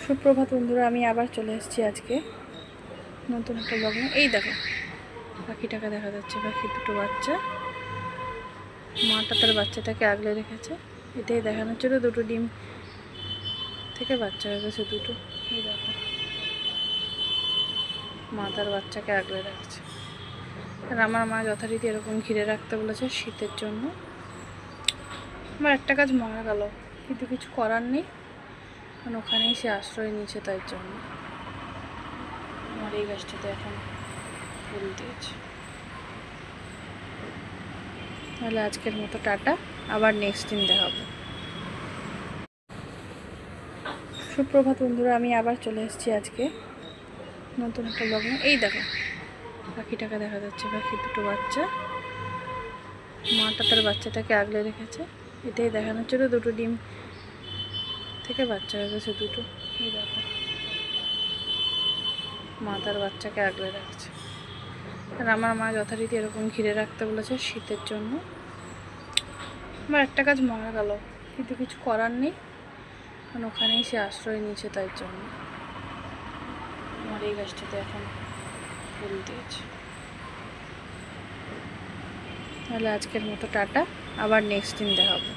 সুপ্রভাত বন্ধুরা, আমি আবার চলে এসেছি আজকে নতুন একটা ব্লগ নিয়ে। এই দেখো পাখিটাকে দেখা যাচ্ছে, পাখি দুটো বাচ্চা, মাটা তার বাচ্চাটাকে আগলে রেখেছে। এটাই দেখানোর জন্য দুটো ডিম থেকে বাচ্চা হয়ে গেছে দুটো। এই দেখো মা তার বাচ্চাকে আগলে রাখছে। আর আমার মা যথারীতি এরকম ঘিরে রাখতে বলেছে শীতের জন্য। আমার একটা কাজ মনে গেল, কিন্তু কিছু করার নেই, কারণ ওখানেই সে আশ্রয় নিয়েছে, তাই জন্য আমার এই গাছটাতে এখন ফুল দিয়েছে। তাহলে আজকের মতো টাটা, আবার নেক্সট দিন দেখাবো। সুপ্রভাত বন্ধুরা, আমি আবার চলে এসেছি আজকে নতুন একটা ব্লগ নিয়ে। এই দেখো পাখিটাকে দেখা যাচ্ছে, পাখি দুটো বাচ্চা, মাটা তার বাচ্চাটাকে আগলে রেখেছে। এটাই দেখানোর জন্য দুটো ডিম থেকে বাচ্চা হয়ে গেছে দুটো। এই দেখো মা তার বাচ্চাকে আগলে রাখছে। আর আমার মা যথারীতি এরকম ঘিরে রাখতে বলেছে শীতের জন্য। আমার একটা কাজ মনে গেল, কিন্তু কিছু করার নেই, কারণ ওখানেই সে আশ্রয় নিয়েছে, তাই জন্য আমার এই গাছটাতে এখন ফুল দিয়েছে। তাহলে আজকের মতো টাটা, আবার নেক্সট দিন দেখাবো।